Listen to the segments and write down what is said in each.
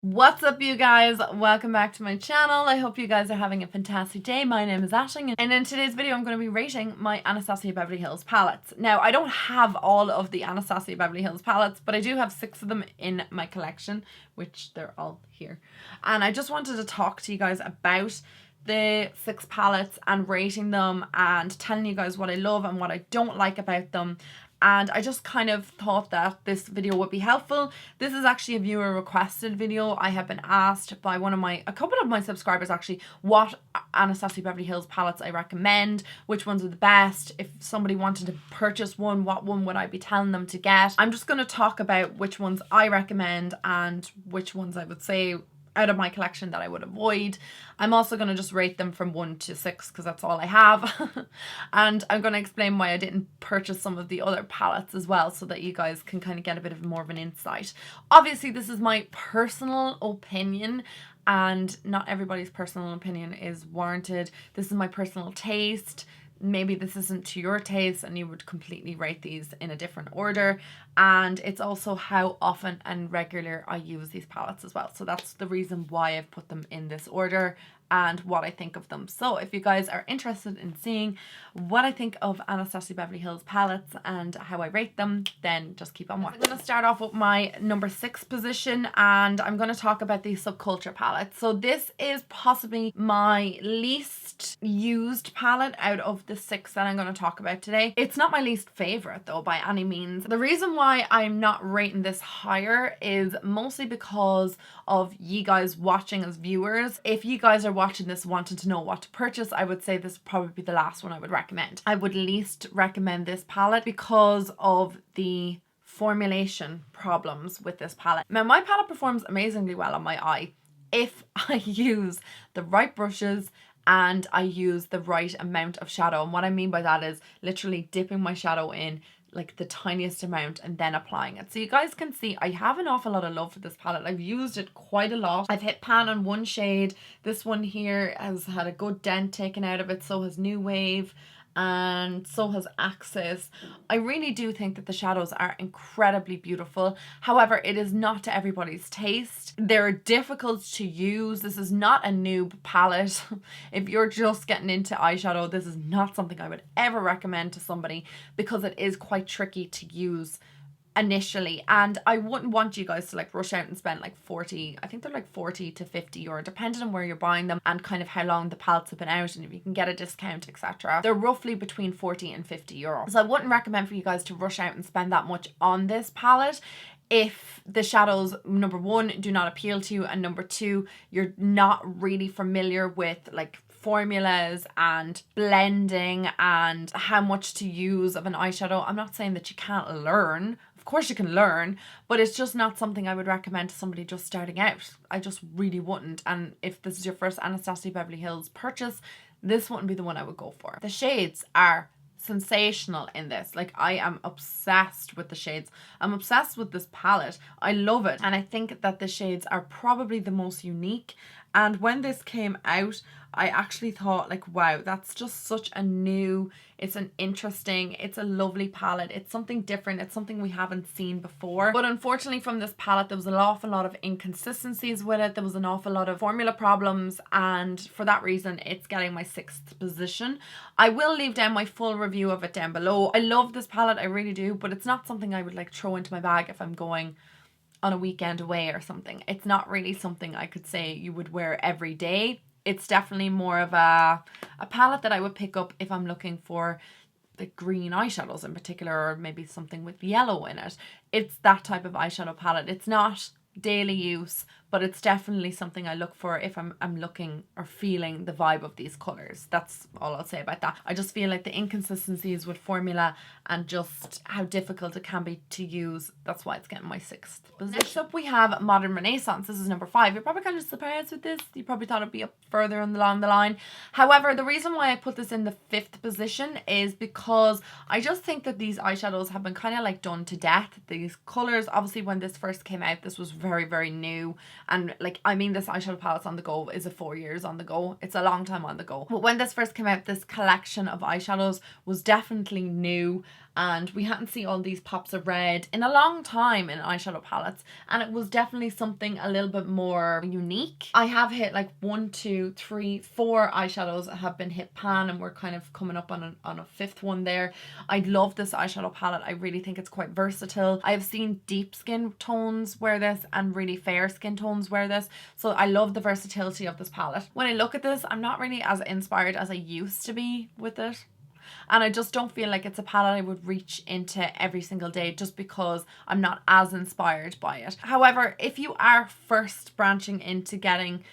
What's up, you guys? Welcome back to my channel. I hope you guys are having a fantastic day. My name is Ashling, and in today's video I'm going to be rating my Anastasia Beverly Hills palettes. Now, I don't have all of the Anastasia Beverly Hills palettes, but I do have 6 of them in my collection, which they're all here. And I just wanted to talk to you guys about the 6 palettes and rating them and telling you guys what I love and what I don't like about them. And I just kind of thought that this video would be helpful. This is actually a viewer requested video. I have been asked by a couple of my subscribers actually, what Anastasia Beverly Hills palettes I recommend, which ones are the best. If somebody wanted to purchase one, what one would I be telling them to get? I'm just going to talk about which ones I recommend and which ones I would say out of my collection that I would avoid. I'm also going to just rate them from 1 to 6 because that's all I have. And I'm going to explain why I didn't purchase some of the other palettes as well, so that you guys can kind of get a bit of more of an insight. Obviously, this is my personal opinion, and not everybody's personal opinion is warranted. This is my personal taste. Maybe this isn't to your taste and you would completely rate these in a different order. And it's also how often and regular I use these palettes as well. So that's the reason why I've put them in this order and what I think of them. So if you guys are interested in seeing what I think of Anastasia Beverly Hills palettes and how I rate them, then just keep on watching. I'm going to start off with my number 6 position, and I'm going to talk about the Subculture palette. So this is possibly my least used palette out of the 6 that I'm going to talk about today. It's not my least favorite though by any means. The reason why I'm not rating this higher is mostly because of you guys watching as viewers. If you guys are watching this wanting to know what to purchase, I would say this would probably be the last one I would recommend. I would least recommend this palette because of the formulation problems with this palette. Now, my palette performs amazingly well on my eye if I use the right brushes and I use the right amount of shadow. And what I mean by that is literally dipping my shadow in like the tiniest amount and then applying it. So you guys can see I have an awful lot of love for this palette. I've used it quite a lot. I've hit pan on one shade. This one here has had a good dent taken out of it. So has New Wave and so has Axis. I really do think that the shadows are incredibly beautiful. However, it is not to everybody's taste. They're difficult to use. This is not a noob palette. If you're just getting into eyeshadow, this is not something I would ever recommend to somebody because it is quite tricky to use initially, and I wouldn't want you guys to like rush out and spend like 40, I think they're like 40 to 50 euro depending on where you're buying them and kind of how long the palettes have been out and if you can get a discount, etc. They're roughly between 40 and 50 euro. So I wouldn't recommend for you guys to rush out and spend that much on this palette if the shadows, number 1, do not appeal to you, and number 2, you're not really familiar with like formulas and blending and how much to use of an eyeshadow. I'm not saying that you can't learn. Of course you can learn, but it's just not something I would recommend to somebody just starting out. I just really wouldn't. And if this is your first Anastasia Beverly Hills purchase, this wouldn't be the one I would go for. The shades are sensational in this. Like, I am obsessed with the shades. I'm obsessed with this palette. I love it. And I think that the shades are probably the most unique. And when this came out, I actually thought like, wow, that's just such a new, it's an interesting, it's a lovely palette. It's something different. It's something we haven't seen before. But unfortunately from this palette, there was an awful lot of inconsistencies with it. There was an awful lot of formula problems. And for that reason, it's getting my 6th position. I will leave down my full review of it down below. I love this palette, I really do. But it's not something I would like throw into my bag if I'm going on a weekend away or something. It's not really something I could say you would wear every day. It's definitely more of a palette that I would pick up if I'm looking for the green eyeshadows in particular, or maybe something with yellow in it. It's that type of eyeshadow palette. It's not daily use, but it's definitely something I look for if I'm looking or feeling the vibe of these colors. That's all I'll say about that. I just feel like the inconsistencies with formula and just how difficult it can be to use, that's why it's getting my 6th position. Next up we have Modern Renaissance. This is number 5. You're probably kind of surprised with this. You probably thought it'd be up further along the line. However, the reason why I put this in the 5th position is because I just think that these eyeshadows have been kind of like done to death. These colors, obviously when this first came out, this was very, very new And like, I mean, this eyeshadow palette's on the go is a 4 years on the go. It's a long time on the go. But when this first came out, this collection of eyeshadows was definitely new, and we hadn't seen all these pops of red in a long time in eyeshadow palettes, and it was definitely something a little bit more unique. I have hit like 1, 2, 3, 4 eyeshadows have been hit pan, and we're kind of coming up on a 5th one there. I love this eyeshadow palette. I really think it's quite versatile. I've seen deep skin tones wear this and really fair skin tones wear this, so I love the versatility of this palette. When I look at this, I'm not really as inspired as I used to be with it. And I just don't feel like it's a palette I would reach into every single day, just because I'm not as inspired by it. However, if you are first branching into getting,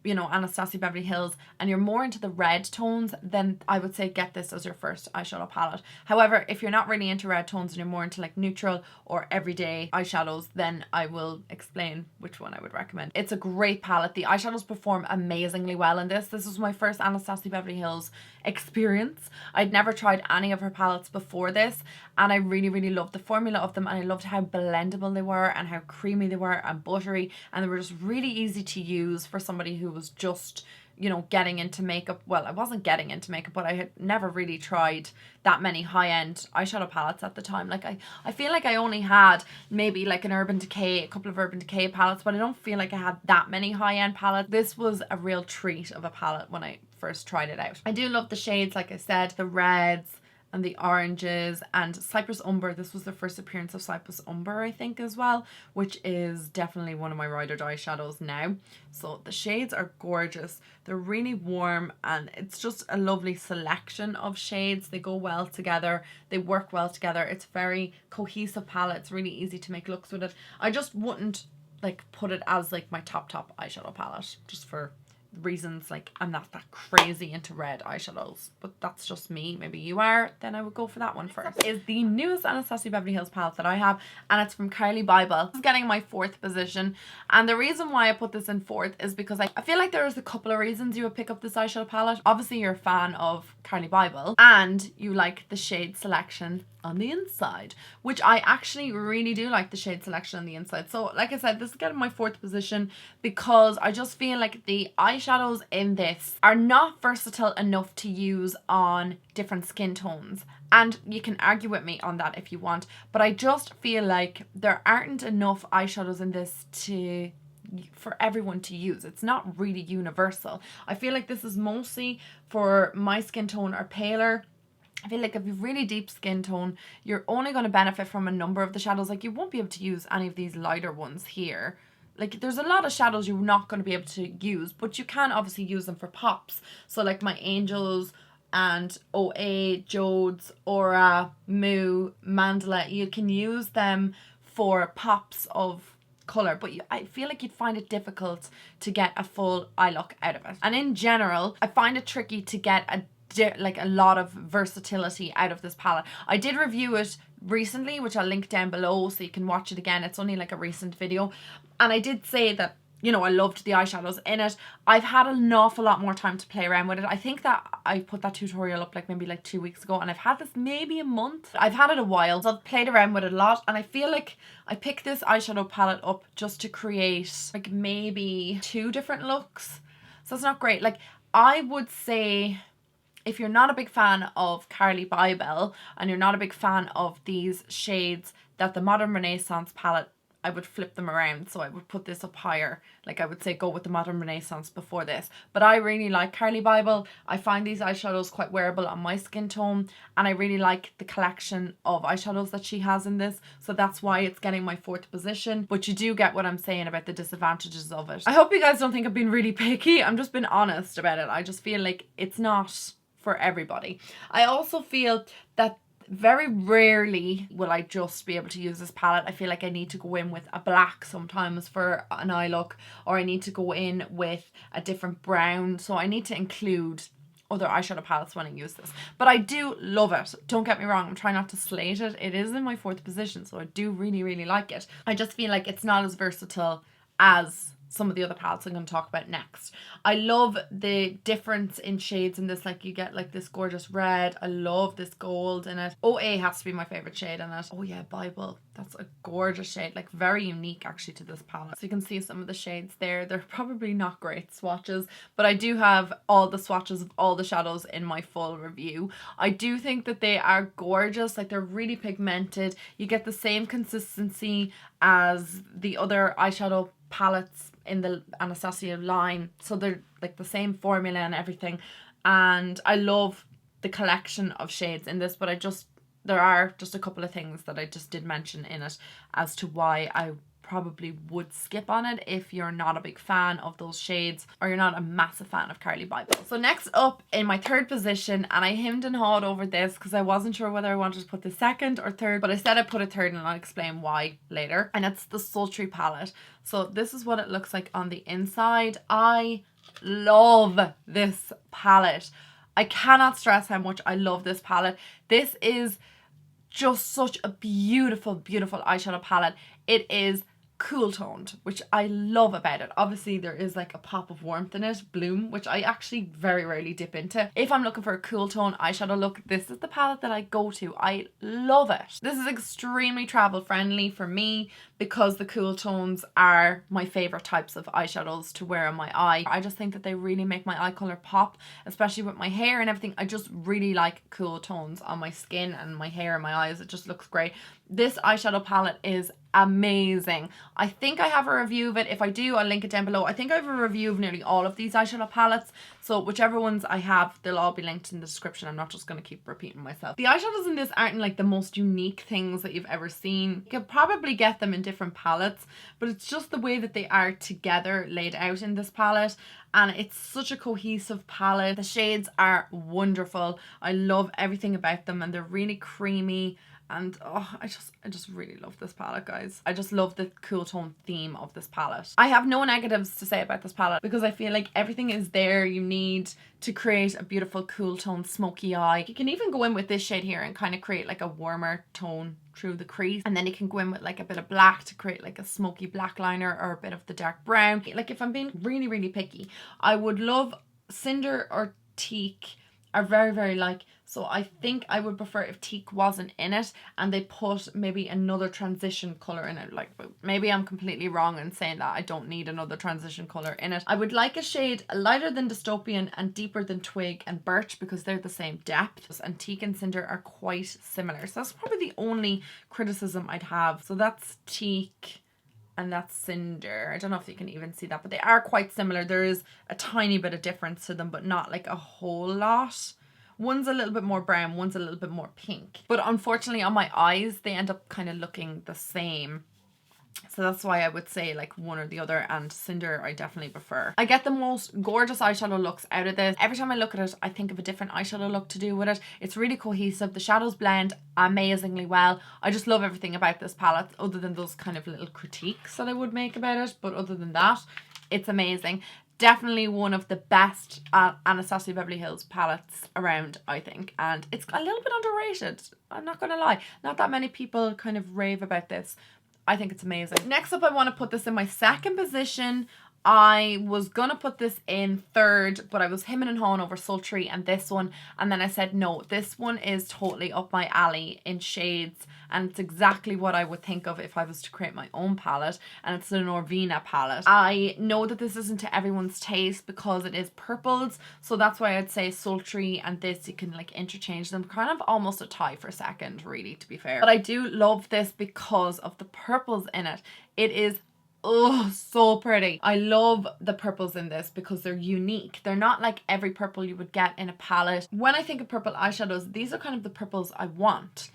you know, Anastasia Beverly Hills, and you're more into the red tones, then I would say get this as your first eyeshadow palette. However, if you're not really into red tones and you're more into like neutral or everyday eyeshadows, then I will explain which one I would recommend. It's a great palette. The eyeshadows perform amazingly well in this. This was my first Anastasia Beverly Hills experience. I'd never tried any of her palettes before this, and I really loved the formula of them, and I loved how blendable they were and how creamy they were and buttery, and they were just really easy to use for somebody who was just, you know, getting into makeup. Well, I wasn't getting into makeup, but I had never really tried that many high-end eyeshadow palettes at the time. Like I feel like I only had maybe like an Urban Decay, a couple of Urban Decay palettes, but I don't feel like I had that many high-end palettes. This was a real treat of a palette when I first tried it out. I do love the shades, like I said, the reds and the oranges and Cypress Umber. This was the first appearance of Cypress Umber, I think, as well, which is definitely one of my ride or die shadows now. So the shades are gorgeous. They're really warm, and it's just a lovely selection of shades. They go well together. They work well together. It's a very cohesive palette. It's really easy to make looks with it. I just wouldn't like put it as like my top eyeshadow palette, just for reasons like I'm not that crazy into red eyeshadows, but that's just me. Maybe you are, then I would go for that one first. Is the newest Anastasia Beverly Hills palette that I have, and it's from Carli Bybel. It's getting my 4th position, and the reason why I put this in 4th is because I feel like there's a couple of reasons you would pick up this eyeshadow palette. Obviously you're a fan of Carli Bybel and you like the shade selection on the inside, which I actually really do like the shade selection on the inside. So like I said, this is getting my 4th position because I just feel like the eyeshadows in this are not versatile enough to use on different skin tones. And you can argue with me on that if you want, but I just feel like there aren't enough eyeshadows in this for everyone to use. It's not really universal. I feel like this is mostly for my skin tone or paler. I feel like if you've really deep skin tone, you're only going to benefit from a number of the shadows. Like you won't be able to use any of these lighter ones here. Like there's a lot of shadows you're not going to be able to use, but you can obviously use them for pops. So like my Angels and OA, Jodes, Aura, Moo, Mandala, you can use them for pops of colour, but I feel like you'd find it difficult to get a full eye look out of it. And in general, I find it tricky to get a lot of versatility out of this palette. I did review it recently, which I'll link down below so you can watch it again. It's only like a recent video, and I did say that, you know, I loved the eyeshadows in it. I've had an awful lot more time to play around with it. I think that I put that tutorial up like maybe like 2 weeks ago, and I've had this maybe a month. I've had it a while, so I've played around with it a lot, and I feel like I picked this eyeshadow palette up just to create like maybe 2 different looks. So it's not great. Like I would say, if you're not a big fan of Carli Bybel and you're not a big fan of these shades that the Modern Renaissance palette, I would flip them around. So I would put this up higher. Like I would say go with the Modern Renaissance before this. But I really like Carli Bybel. I find these eyeshadows quite wearable on my skin tone, and I really like the collection of eyeshadows that she has in this. So that's why it's getting my 4th position. But you do get what I'm saying about the disadvantages of it. I hope you guys don't think I've been really picky. I'm just being honest about it. I just feel like it's not for everybody. I also feel that very rarely will I just be able to use this palette. I feel like I need to go in with a black sometimes for an eye look, or I need to go in with a different brown. So I need to include other eyeshadow palettes when I use this. But I do love it. Don't get me wrong. I'm trying not to slate it. It is in my 4th position, so I do really like it. I just feel like it's not as versatile as some of the other palettes I'm going to talk about next. I love the difference in shades in this. Like you get like this gorgeous red. I love this gold in it. OA has to be my favorite shade in it. Oh yeah, Bybel. That's a gorgeous shade. Like very unique actually to this palette. So you can see some of the shades there. They're probably not great swatches, but I do have all the swatches of all the shadows in my full review. I do think that they are gorgeous. Like they're really pigmented. You get the same consistency as the other eyeshadow palettes in the Anastasia line, so they're like the same formula and everything, and I love the collection of shades in this, but there are just a couple of things that I just did mention in it as to why I probably would skip on it if you're not a big fan of those shades or you're not a massive fan of Carli Bybel. So next up in my third position, and I hemmed and hawed over this because I wasn't sure whether I wanted to put the second or third, but I said I'd put a third and I'll explain why later, and it's the Sultry palette. So this is what it looks like on the inside. I love this palette. I cannot stress how much I love this palette. This is just such a beautiful, beautiful eyeshadow palette. It is cool toned, which I love about it. Obviously there is like a pop of warmth in it, bloom, which I actually very rarely dip into. If I'm looking for a cool tone eyeshadow look, this is the palette that I go to. I love it. This is extremely travel friendly for me because the cool tones are my favorite types of eyeshadows to wear on my eye. I just think that they really make my eye color pop, especially with my hair and everything. I just really like cool tones on my skin and my hair and my eyes. It just looks great. This eyeshadow palette is amazing. I think I have a review of it. If I do, I'll link it down below. I think I have a review of nearly all of these eyeshadow palettes, so whichever ones I have, they'll all be linked in the description. I'm not just going to keep repeating myself. The eyeshadows in this aren't like the most unique things that you've ever seen. You could probably get them in different palettes, but it's just the way that they are together laid out in this palette, and it's such a cohesive palette. The shades are wonderful. I love everything about them, and they're really creamy. And oh, I just really love this palette, guys. I just love the cool tone theme of this palette. I have no negatives to say about this palette because I feel like everything is there you need to create a beautiful cool tone smoky eye. You can even go in with this shade here and kind of create like a warmer tone through the crease, and then you can go in with like a bit of black to create like a smoky black liner or a bit of the dark brown. Like if I'm being really, really picky, I would love Cinder or Teak are very, very like, so I think I would prefer if Teak wasn't in it and they put maybe another transition color in it. Like maybe I'm completely wrong in saying that I don't need another transition color in it. I would like a shade lighter than Dystopian and deeper than Twig and Birch because they're the same depth, and Teak and Cinder are quite similar. So that's probably the only criticism I'd have. So that's Teak and that's Cinder. I don't know if you can even see that, but they are quite similar. There is a tiny bit of difference to them, but not like a whole lot. One's a little bit more brown, one's a little bit more pink. But unfortunately on my eyes, they end up kind of looking the same. So that's why I would say like one or the other, and Cinder I definitely prefer. I get the most gorgeous eyeshadow looks out of this. Every time I look at it, I think of a different eyeshadow look to do with it. It's really cohesive. The shadows blend amazingly well. I just love everything about this palette, other than those kind of little critiques that I would make about it. But other than that, it's amazing. Definitely one of the best Anastasia Beverly Hills palettes around, I think. And it's a little bit underrated. I'm not going to lie. Not that many people kind of rave about this. I think it's amazing. Next up, I want to put this in my second position. I was gonna put this in third, but I was hemming and hawing over Sultry and this one, and then I said no, this one is totally up my alley in shades, and it's exactly what I would think of if I was to create my own palette, and it's the Norvina palette. I know that this isn't to everyone's taste because it is purples, so that's why I'd say Sultry and this, you can like interchange them, kind of almost a tie for second, really, to be fair. But I do love this because of the purples in it. It is oh, so pretty. I love the purples in this because they're unique. They're not like every purple you would get in a palette. When I think of purple eyeshadows, these are kind of the purples I want.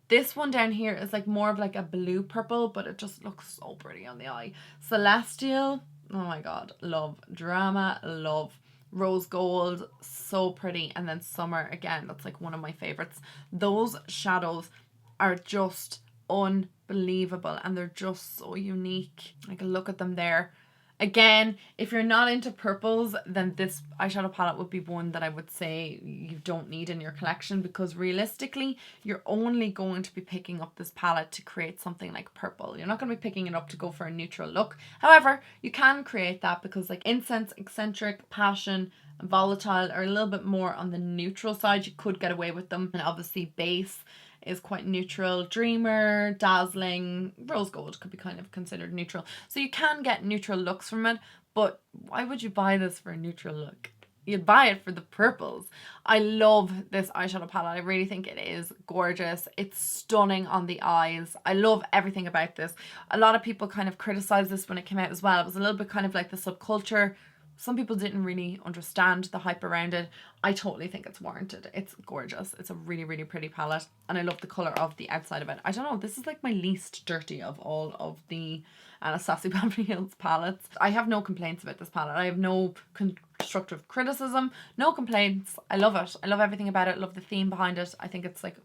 This one down here is like more of like a blue purple, but it just looks so pretty on the eye. Celestial, oh my god, love. Drama, love. Rose Gold, so pretty. And then Summer, again, that's like one of my favorites. Those shadows are just unbelievable, and they're just so unique. Like, look at them there. Again, if you're not into purples, then this eyeshadow palette would be one that I would say you don't need in your collection, because realistically, you're only going to be picking up this palette to create something like purple. You're not going to be picking it up to go for a neutral look. However, you can create that, because like Incense, Eccentric, Passion, and Volatile are a little bit more on the neutral side. You could get away with them. And obviously Base is quite neutral. Dreamer, Dazzling, Rose Gold could be kind of considered neutral. So you can get neutral looks from it, but why would you buy this for a neutral look? You'd buy it for the purples. I love this eyeshadow palette. I really think it is gorgeous. It's stunning on the eyes. I love everything about this. A lot of people kind of criticized this when it came out as well. It was a little bit kind of like the Subculture. Some people didn't really understand the hype around it. I totally think it's warranted. It's gorgeous. It's a really, really pretty palette. And I love the colour of the outside of it. I don't know, this is like my least dirty of all of the Anastasia Beverly Hills palettes. I have no complaints about this palette. I have no constructive criticism. No complaints. I love it. I love everything about it. I love the theme behind it. I think it's like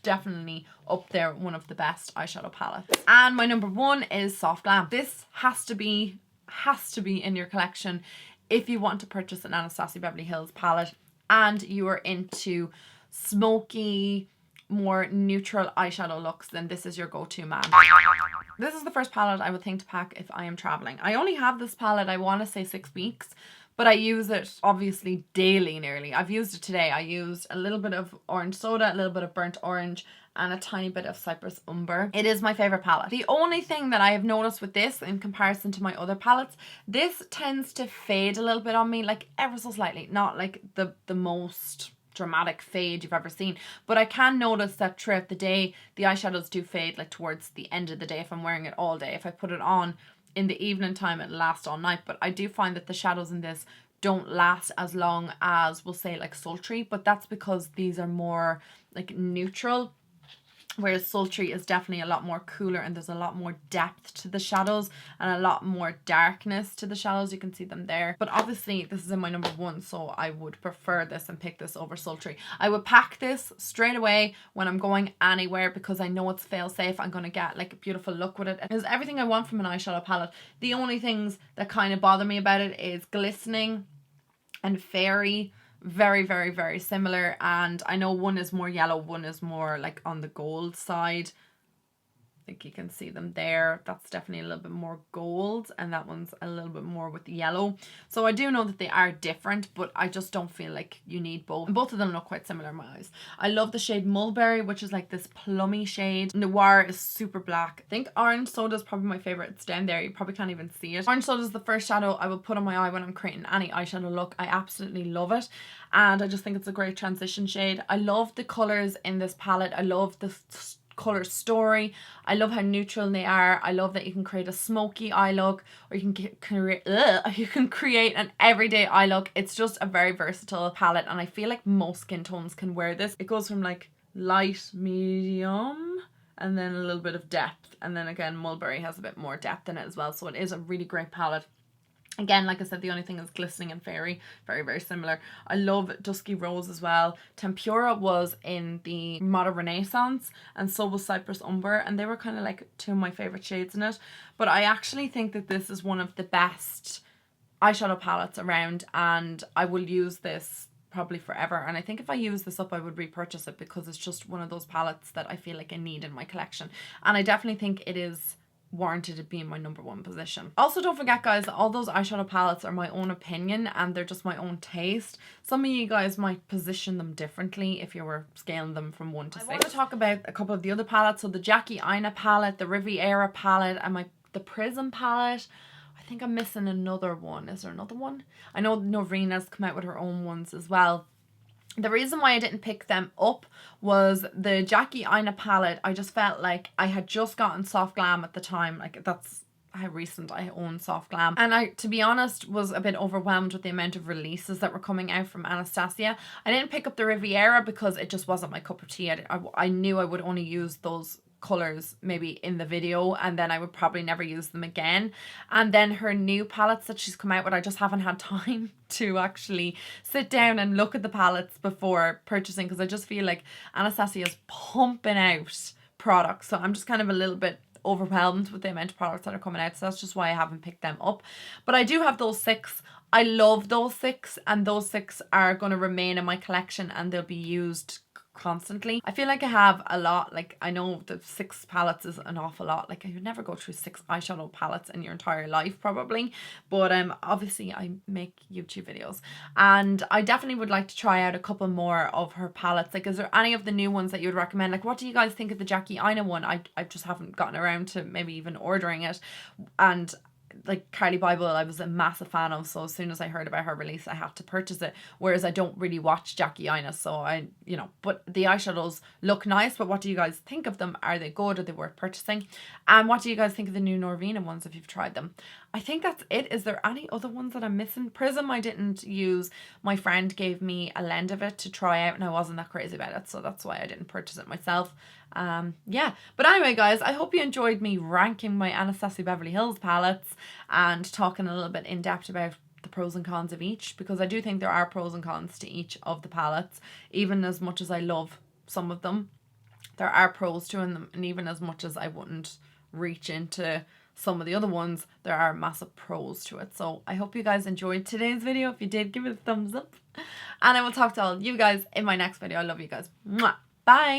definitely up there, one of the best eyeshadow palettes. And my number one is Soft Glam. This has to be in your collection if you want to purchase an Anastasia Beverly Hills palette and you are into smoky, more neutral eyeshadow looks, then this is your go-to, man. This is the first palette I would think to pack if I am traveling. I only have this palette, I want to say 6 weeks, but I use it obviously daily nearly. I've used it today. I used a little bit of orange soda, a little bit of burnt orange, and a tiny bit of Cypress Umber. It is my favorite palette. The only thing that I have noticed with this in comparison to my other palettes, this tends to fade a little bit on me, like ever so slightly. Not like the most dramatic fade you've ever seen, but I can notice that throughout the day the eyeshadows do fade, like towards the end of the day if I'm wearing it all day. If I put it on in the evening time, it lasts all night, but I do find that the shadows in this don't last as long as, we'll say, like Sultry, but that's because these are more like neutral, whereas Sultry is definitely a lot more cooler and there's a lot more depth to the shadows and a lot more darkness to the shadows. You can see them there. But obviously this is in my number one, so I would prefer this and pick this over Sultry. I would pack this straight away when I'm going anywhere because I know it's fail safe. I'm going to get like a beautiful look with it. It's everything I want from an eyeshadow palette. The only things that kind of bother me about it is glistening and fairy. Very, very, very similar, and I know one is more yellow, one is more like on the gold side. I think you can see them there. That's definitely a little bit more gold, and that one's a little bit more with the yellow. So I do know that they are different, but I just don't feel like you need both. And both of them look quite similar in my eyes. I love the shade Mulberry, which is like this plummy shade. Noir is super black. I think Orange Soda is probably my favorite. It's down there. You probably can't even see it. Orange Soda is the first shadow I will put on my eye when I'm creating any eyeshadow look. I absolutely love it, and I just think it's a great transition shade. I love the colours in this palette. I love the color story. I love how neutral they are. I love that you can create a smoky eye look, or you can create an everyday eye look. It's just a very versatile palette, and I feel like most skin tones can wear this. It goes from like light, medium, and then a little bit of depth, and then again Mulberry has a bit more depth in it as well, so it is a really great palette. Again, like I said, the only thing is glistening and fairy. Very, very similar. I love Dusky Rose as well. Tempura was in the Modern Renaissance, and so was Cypress Umber, and they were kind of like two of my favourite shades in it. But I actually think that this is one of the best eyeshadow palettes around, and I will use this probably forever. And I think if I use this up, I would repurchase it, because it's just one of those palettes that I feel like I need in my collection. And I definitely think it is warranted to be in my number one position. Also, don't forget guys, all those eyeshadow palettes are my own opinion and they're just my own taste. Some of you guys might position them differently if you were scaling them from 1 to 6. I want to talk about a couple of the other palettes. So the Jackie Aina palette, the Riviera palette, and the Prism palette. I think I'm missing another one. Is there another one? I know Norvina's come out with her own ones as well. The reason why I didn't pick them up was the Jackie Aina palette. I just felt like I had just gotten Soft Glam at the time. Like, that's how recent I own Soft Glam. And I, to be honest, was a bit overwhelmed with the amount of releases that were coming out from Anastasia. I didn't pick up the Riviera because it just wasn't my cup of tea. I knew I would only use those colors maybe in the video, and then I would probably never use them again. And then her new palettes that she's come out with, I just haven't had time to actually sit down and look at the palettes before purchasing, because I just feel like Anastasia is pumping out products, so I'm just kind of a little bit overwhelmed with the amount of products that are coming out, so that's just why I haven't picked them up. But I do have those 6. I love those 6, and those 6 are going to remain in my collection and they'll be used constantly. I feel like I have a lot, like I know that 6 palettes is an awful lot, like I would never go through 6 eyeshadow palettes in your entire life probably, but obviously I make YouTube videos and I definitely would like to try out a couple more of her palettes. Like, is there any of the new ones that you would recommend? Like, what do you guys think of the Jackie Aina one? I just haven't gotten around to maybe even ordering it. And like Carli Bybel, I was a massive fan of, so as soon as I heard about her release I had to purchase it, whereas I don't really watch Jackie Aina, so I, you know, but the eyeshadows look nice. But what do you guys think of them? Are they good? Are they worth purchasing? And what do you guys think of the new Norvina ones if you've tried them? I think that's it. Is there any other ones that I'm missing? Prism I didn't use. My friend gave me a lend of it to try out and I wasn't that crazy about it, so that's why I didn't purchase it myself. Yeah, but anyway guys, I hope you enjoyed me ranking my Anastasia Beverly Hills palettes and talking a little bit in depth about the pros and cons of each, because I do think there are pros and cons to each of the palettes. Even as much as I love some of them, there are pros to them, and even as much as I wouldn't reach into some of the other ones, there are massive pros to it. So I hope you guys enjoyed today's video. If you did, give it a thumbs up, and I will talk to all you guys in my next video. I love you guys. Mwah. Bye.